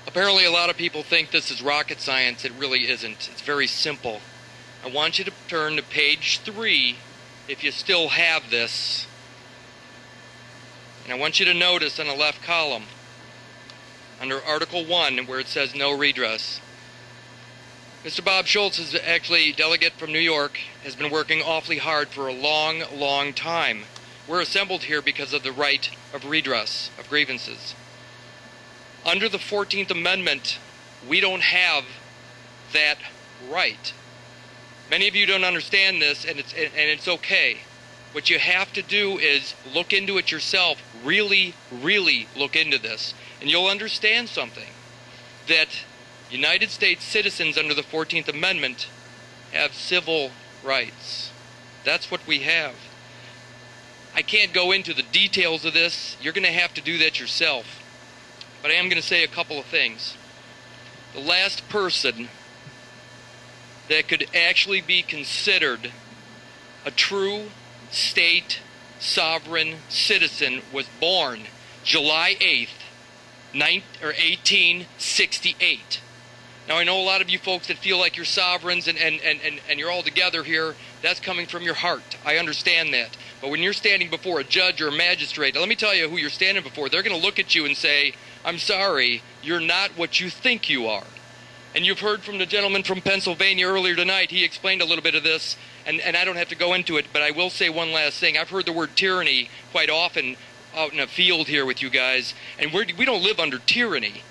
Apparently a lot of people think this is rocket science. It really isn't. It's very simple. I want you to turn to page 3 if you still have this. And I want you to notice on the left column, under Article 1, where it says no redress. Mr. Bob Schultz is actually, delegate from New York, has been working awfully hard for a long, long time. We're assembled here because of the right of redress of grievances. Under the 14th Amendment, we don't have that right. Many of you don't understand this, and it's okay. What you have to do is look into it yourself. Really, really look into this. And you'll understand something. That United States citizens under the 14th Amendment have civil rights. That's what we have. I can't go into the details of this. You're going to have to do that yourself. But I am going to say a couple of things. The last person that could actually be considered a true state sovereign citizen was born July 8th, 1868. Now I know a lot of you folks that feel like you're sovereigns and you're all together here. That's coming from your heart. I understand that. But when you're standing before a judge or a magistrate, let me tell you who you're standing before. They're going to look at you and say, I'm sorry, you're not what you think you are. And you've heard from the gentleman from Pennsylvania earlier tonight. He explained a little bit of this, and I don't have to go into it, but I will say one last thing. I've heard the word tyranny quite often out in a field here with you guys, and we don't live under tyranny.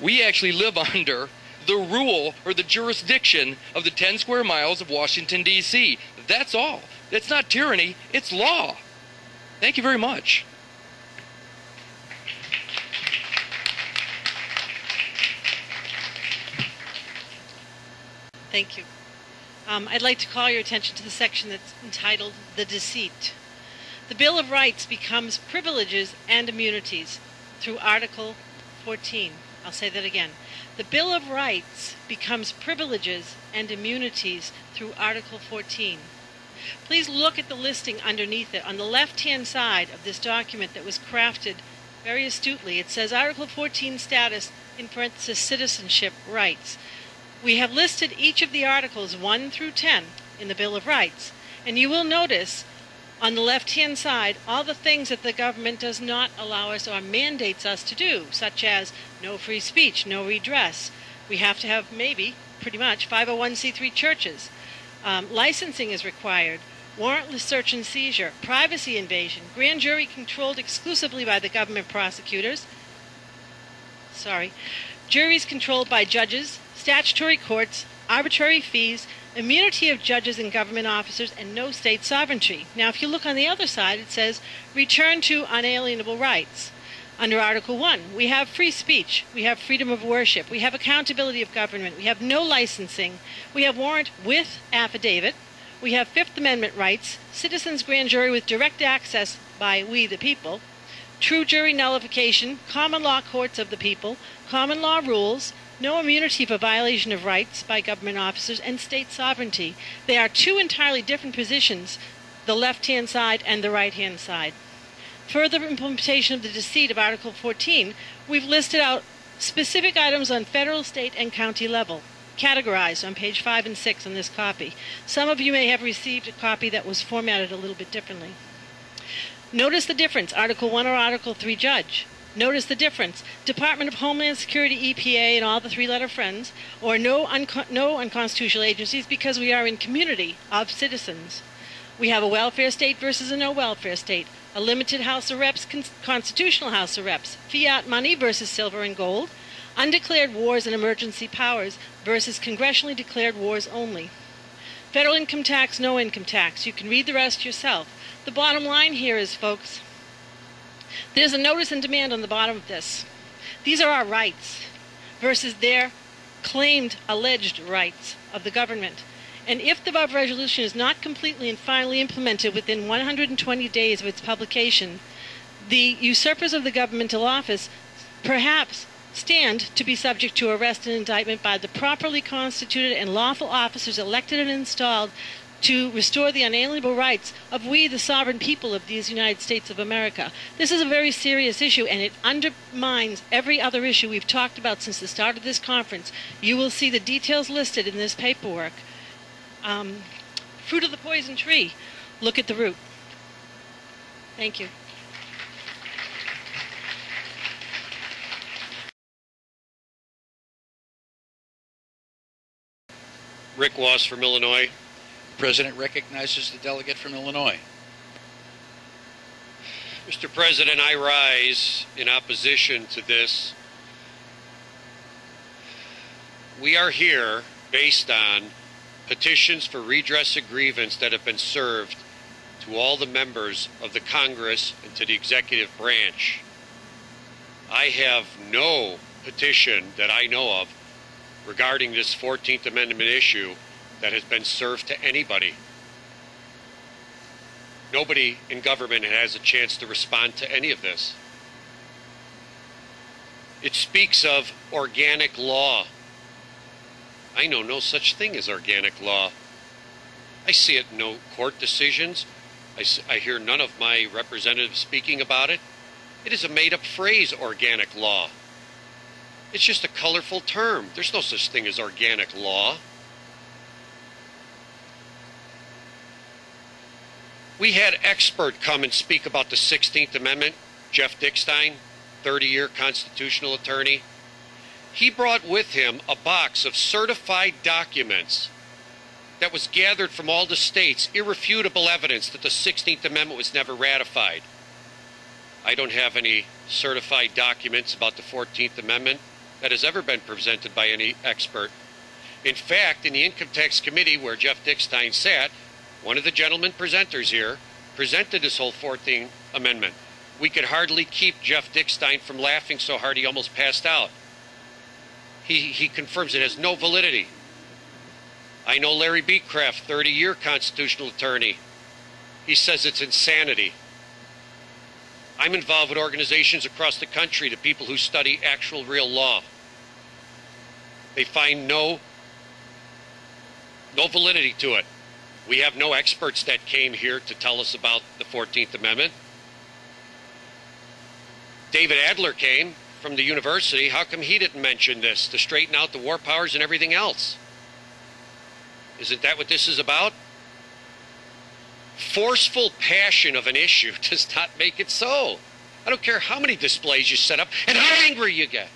We actually live under the rule or the jurisdiction of the 10 square miles of Washington, D.C. That's all. It's not tyranny, it's law. Thank you very much. Thank you. I'd like to call your attention to the section that's entitled The Deceit. The Bill of Rights becomes privileges and immunities through Article 14. I'll say that again. The Bill of Rights becomes privileges and immunities through Article 14. Please look at the listing underneath it. On the left-hand side of this document that was crafted very astutely, it says Article 14 status, in parenthesis, citizenship rights. We have listed each of the articles 1 through 10 in the Bill of Rights, and you will notice on the left-hand side all the things that the government does not allow us or mandates us to do, such as no free speech, no redress. We have to have maybe, pretty much, 501c3 churches. Licensing is required, warrantless search and seizure, privacy invasion, grand jury controlled exclusively by the government prosecutors, juries controlled by judges, statutory courts, arbitrary fees, immunity of judges and government officers, and no state sovereignty. Now, if you look on the other side, it says return to unalienable rights. Under Article 1, we have free speech, we have freedom of worship, we have accountability of government, we have no licensing, we have warrant with affidavit, we have Fifth Amendment rights, citizens grand jury with direct access by we the people, true jury nullification, common law courts of the people, common law rules, no immunity for violation of rights by government officers, and state sovereignty. They are two entirely different positions, the left-hand side and the right-hand side. Further implementation of the deceit of Article 14, we've listed out specific items on federal, state, and county level, categorized on page 5 and 6 in this copy. Some of you may have received a copy that was formatted a little bit differently. Notice the difference, Article 1 or Article 3 judge. Notice the difference. Department of Homeland Security, EPA, and all the three-letter friends, or no unconstitutional agencies because we are in community of citizens. We have a welfare state versus a no welfare state, a limited House of Reps, constitutional House of Reps, fiat money versus silver and gold, undeclared wars and emergency powers versus congressionally declared wars only. Federal income tax, no income tax. You can read the rest yourself. The bottom line here is, folks, there's a notice and demand on the bottom of this. These are our rights versus their claimed alleged rights of the government. And if the above resolution is not completely and finally implemented within 120 days of its publication, the usurpers of the governmental office perhaps stand to be subject to arrest and indictment by the properly constituted and lawful officers elected and installed to restore the unalienable rights of we, the sovereign people of these United States of America. This is a very serious issue, and it undermines every other issue we've talked about since the start of this conference. You will see the details listed in this paperwork. Fruit of the poison tree. Look at the root. Thank you. Rick Wass from Illinois. The President recognizes the delegate from Illinois. Mr. President, I rise in opposition to this. We are here based on petitions for redress of grievance that have been served to all the members of the Congress and to the executive branch. I have no petition that I know of regarding this 14th Amendment issue that has been served to anybody. Nobody in government has a chance to respond to any of this. It speaks of organic law. I know no such thing as organic law. I see it in no court decisions. I hear none of my representatives speaking about it. It is a made-up phrase, organic law. It's just a colorful term. There's no such thing as organic law. We had expert come and speak about the 16th Amendment, Jeff Dickstein, 30-year constitutional attorney. He brought with him a box of certified documents that was gathered from all the states, irrefutable evidence that the 16th Amendment was never ratified. I don't have any certified documents about the 14th Amendment that has ever been presented by any expert. In fact, in the Income Tax Committee where Jeff Dickstein sat, one of the gentlemen presenters here presented this whole 14th Amendment. We could hardly keep Jeff Dickstein from laughing so hard he almost passed out. He confirms it has no validity. I know Larry Beecraft, 30-year constitutional attorney. He says it's insanity. I'm involved with organizations across the country, the people who study actual real law. They find no validity to it. We have no experts that came here to tell us about the 14th Amendment. David Adler came from the university. How come he didn't mention this to straighten out the war powers and everything else? Isn't that what this is about? Forceful passion of an issue does not make it so. I don't care how many displays you set up and how angry you get.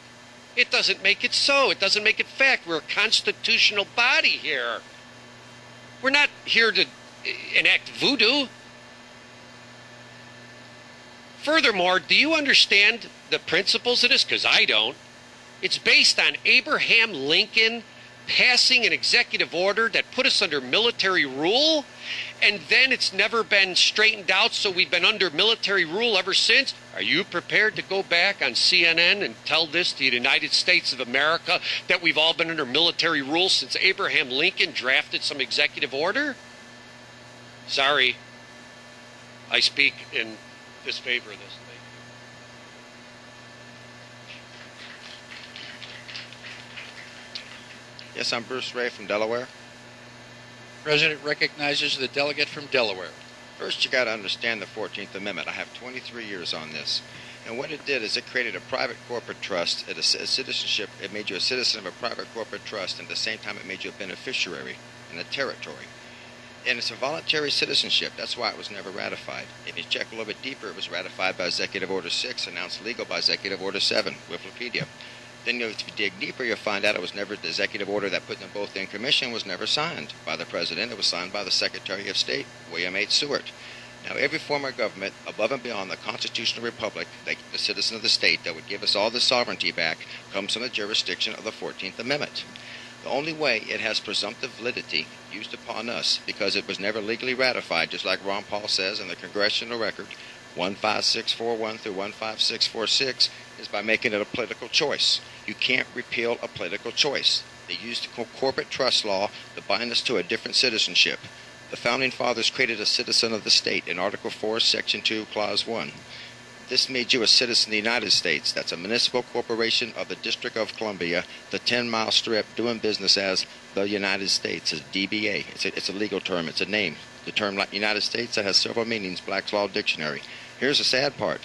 It doesn't make it so. It doesn't make it fact. We're a constitutional body here. We're not here to enact voodoo. Furthermore, do you understand the principles of this? Because I don't. It's based on Abraham Lincoln passing an executive order that put us under military rule, and then it's never been straightened out, so we've been under military rule ever since. Are you prepared to go back on CNN and tell this to the United States of America that we've all been under military rule since Abraham Lincoln drafted some executive order? Sorry. I speak in disfavor of this. Yes, I'm Bruce Ray from Delaware. The President recognizes the delegate from Delaware. First, you got to understand the 14th Amendment. I have 23 years on this. And what it did is it created a private corporate trust, a citizenship. It made you a citizen of a private corporate trust, and at the same time it made you a beneficiary in a territory. And it's a voluntary citizenship. That's why it was never ratified. If you check a little bit deeper, it was ratified by Executive Order 6, announced legal by Executive Order 7, Wikipedia. Then if you dig deeper, you'll find out it was never the executive order that put them both in commission was never signed by the President. It was signed by the Secretary of State, William H. Seward. Now, every form of government, above and beyond the constitutional republic, the citizen of the state that would give us all the sovereignty back, comes from the jurisdiction of the 14th Amendment. The only way it has presumptive validity used upon us, because it was never legally ratified, just like Ron Paul says in the congressional record, 15641 through 15646, is by making it a political choice. You can't repeal a political choice. They used corporate trust law to bind us to a different citizenship. The Founding Fathers created a citizen of the state in Article 4, Section 2, Clause 1. This made you a citizen of the United States. That's a municipal corporation of the District of Columbia, the 10-mile strip, doing business as the United States. It's DBA. It's a legal term. It's a name. The term like United States, that has several meanings, Black's Law Dictionary. Here's the sad part.